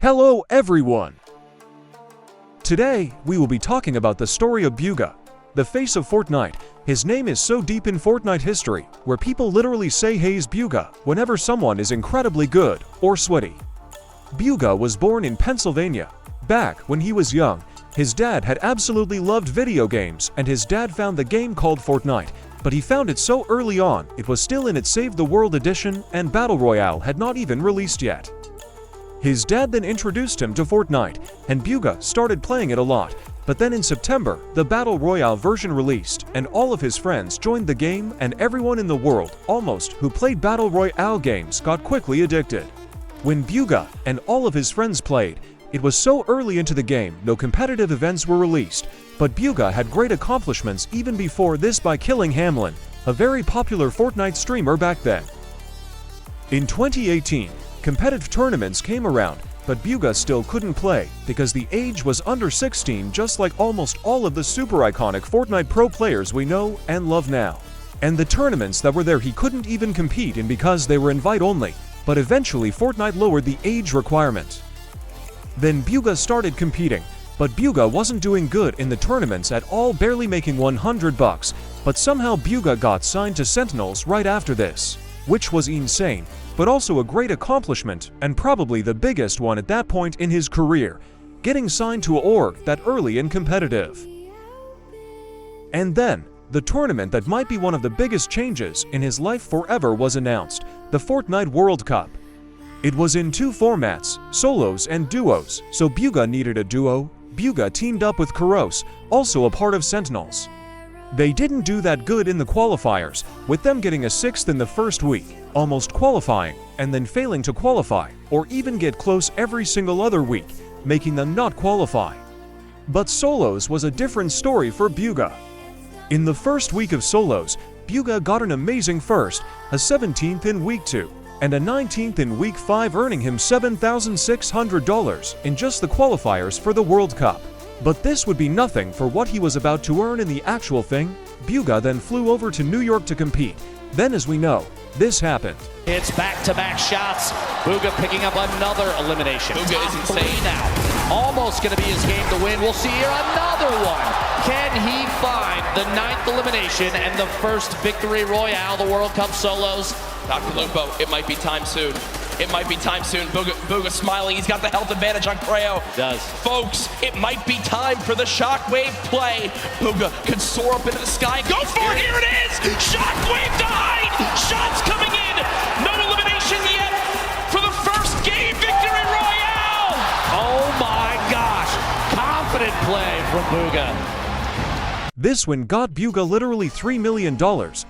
Hello everyone! Today, we will be talking about the story of Bugha, the face of Fortnite. His name is so deep in Fortnite history, where people literally say "Hey's Bugha" whenever someone is incredibly good or sweaty. Bugha was born in Pennsylvania. Back when he was young, his dad had absolutely loved video games, and his dad found the game called Fortnite, but he found it so early on, it was still in its Save the World edition, and Battle Royale had not even released yet. His dad then introduced him to Fortnite, and Bugha started playing it a lot. But then in September, the Battle Royale version released, and all of his friends joined the game, and everyone in the world, almost, who played Battle Royale games got quickly addicted. When Bugha and all of his friends played, it was so early into the game, no competitive events were released, but Bugha had great accomplishments even before this by killing Hamlin, a very popular Fortnite streamer back then. In 2018, competitive tournaments came around, but Bugha still couldn't play because the age was under 16, just like almost all of the super iconic Fortnite pro players we know and love now. And the tournaments that were there he couldn't even compete in because they were invite only, but eventually Fortnite lowered the age requirement. Then Bugha started competing, but Bugha wasn't doing good in the tournaments at all, barely making $100, but somehow Bugha got signed to Sentinels right after this, which was insane, but also a great accomplishment, and probably the biggest one at that point in his career, getting signed to an org that early and competitive. And then, the tournament that might be one of the biggest changes in his life forever was announced, the Fortnite World Cup. It was in two formats, solos and duos, so Bugha needed a duo. Bugha teamed up with Kuros, also a part of Sentinels. They didn't do that good in the qualifiers, with them getting a 6th in the first week, almost qualifying, and then failing to qualify, or even get close every single other week, making them not qualify. But solos was a different story for Bugha. In the first week of solos, Bugha got an amazing first, a 17th in week 2, and a 19th in week 5, earning him $7,600 in just the qualifiers for the World Cup. But this would be nothing for what he was about to earn in the actual thing. Bugha then flew over to New York to compete. Then, as we know, this happened. It's back-to-back shots. Bugha picking up another elimination. Bugha is insane now. Almost going to be his game to win. We'll see here another one. Can he find the 9th elimination and the first victory royale, the World Cup solos? Dr. Lupo, it might be time soon. It might be time soon. Bugha smiling. He's got the health advantage on Creo. Does. Folks, it might be time for the Shockwave play. Bugha could soar up into the sky. Go for it. Here it is. Shockwave died. Shots coming in. No elimination yet for the first game victory royale. Oh my gosh. Confident play from Bugha. This win got Bugha literally $3 million,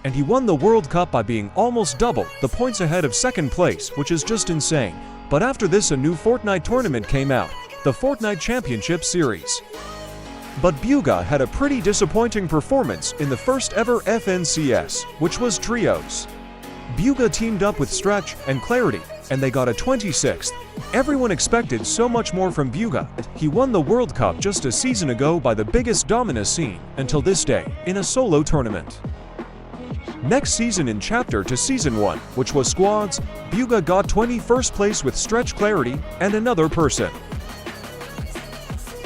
and he won the World Cup by being almost double the points ahead of second place, which is just insane. But after this, a new Fortnite tournament came out, the Fortnite Championship Series. But Bugha had a pretty disappointing performance in the first ever FNCS, which was Trios. Bugha teamed up with Stretch and Clarity, and they got a 26th. Everyone expected so much more from Bugha. He won the World Cup just a season ago by the biggest dominus scene until this day in a solo tournament. Next season in Chapter to Season 1, which was squads, Bugha got 21st place with Stretch, Clarity, and another person.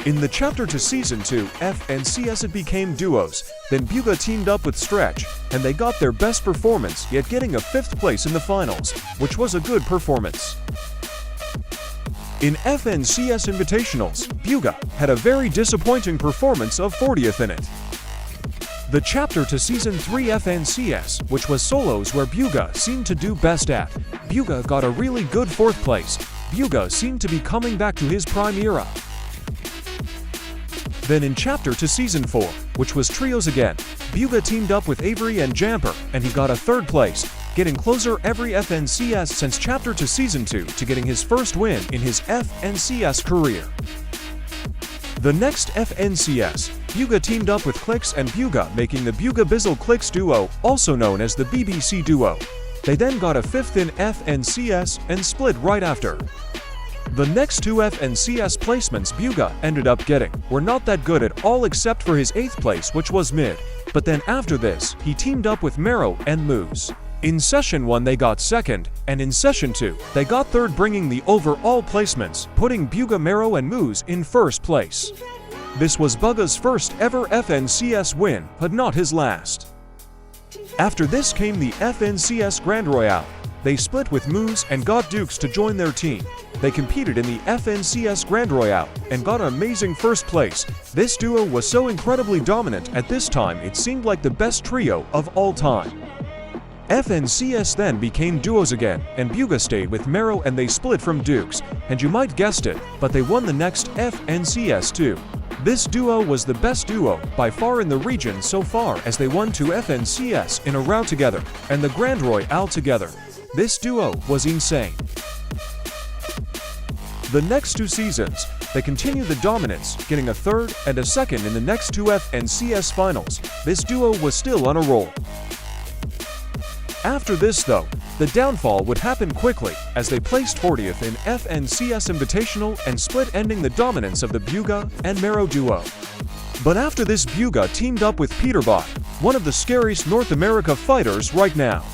In the Chapter to Season 2 FNCS it became duos, then Bugha teamed up with Stretch, and they got their best performance, yet getting a 5th place in the finals, which was a good performance. In FNCS Invitationals, Bugha had a very disappointing performance of 40th in it. The Chapter to Season 3 FNCS, which was solos where Bugha seemed to do best at, Bugha got a really good 4th place. Bugha seemed to be coming back to his prime era. Then in Chapter to Season 4, which was Trios again, Bugha teamed up with Avery and Jamper, and he got a 3rd place, getting closer every FNCS since Chapter to Season 2 to getting his first win in his FNCS career. The next FNCS, Bugha teamed up with Clicks and Bugha, making the Bugha Bizzle Clicks duo, also known as the BBC duo. They then got a 5th in FNCS and split right after. The next two FNCS placements Bugha ended up getting were not that good at all except for his 8th place, which was mid, but then after this, he teamed up with Mero and Moose. In Session 1 they got second, and in Session 2 they got third, bringing the overall placements, putting Bugha, Mero and Moose in first place. This was Bugha's first ever FNCS win, but not his last. After this came the FNCS Grand Royale. They split with Moose and got Dukes to join their team. They competed in the FNCS Grand Royale and got an amazing first place. This duo was so incredibly dominant at this time it seemed like the best trio of all time. FNCS then became duos again, and Bugha stayed with Mero and they split from Dukes, and you might guessed it, but they won the next FNCS too. This duo was the best duo by far in the region so far, as they won 2 FNCS in a row together and the Grand Royale together. This duo was insane. The next 2 seasons, they continued the dominance, getting a third and a second in the next 2 FNCS finals. This duo was still on a roll. After this though, the downfall would happen quickly, as they placed 40th in FNCS Invitational and split, ending the dominance of the Bugha and Mero duo. But after this, Bugha teamed up with Peterbot, one of the scariest North America fighters right now.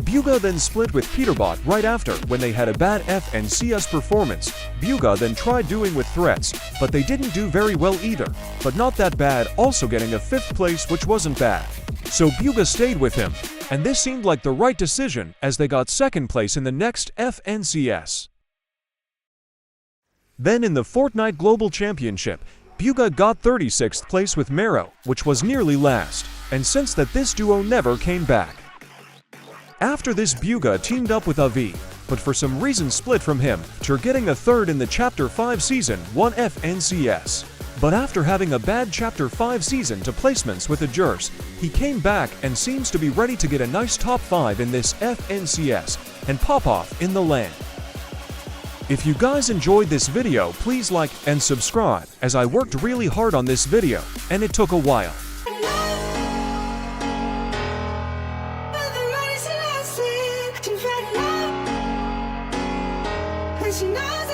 Bugha then split with Peterbot right after when they had a bad FNCS performance. Bugha then tried doing with Threats, but they didn't do very well either, but not that bad, also getting a 5th place, which wasn't bad. So Bugha stayed with him, and this seemed like the right decision as they got 2nd place in the next FNCS. Then in the Fortnite Global Championship, Bugha got 36th place with Mero, which was nearly last, and since that this duo never came back. After this, Bugha teamed up with Avi, but for some reason split from him, getting a 3rd in the Chapter 5 Season 1 FNCS. But after having a bad Chapter 5 season to placements with the Jers, he came back and seems to be ready to get a nice top 5 in this FNCS and pop off in the land. If you guys enjoyed this video, please like and subscribe, as I worked really hard on this video and it took a while. She knows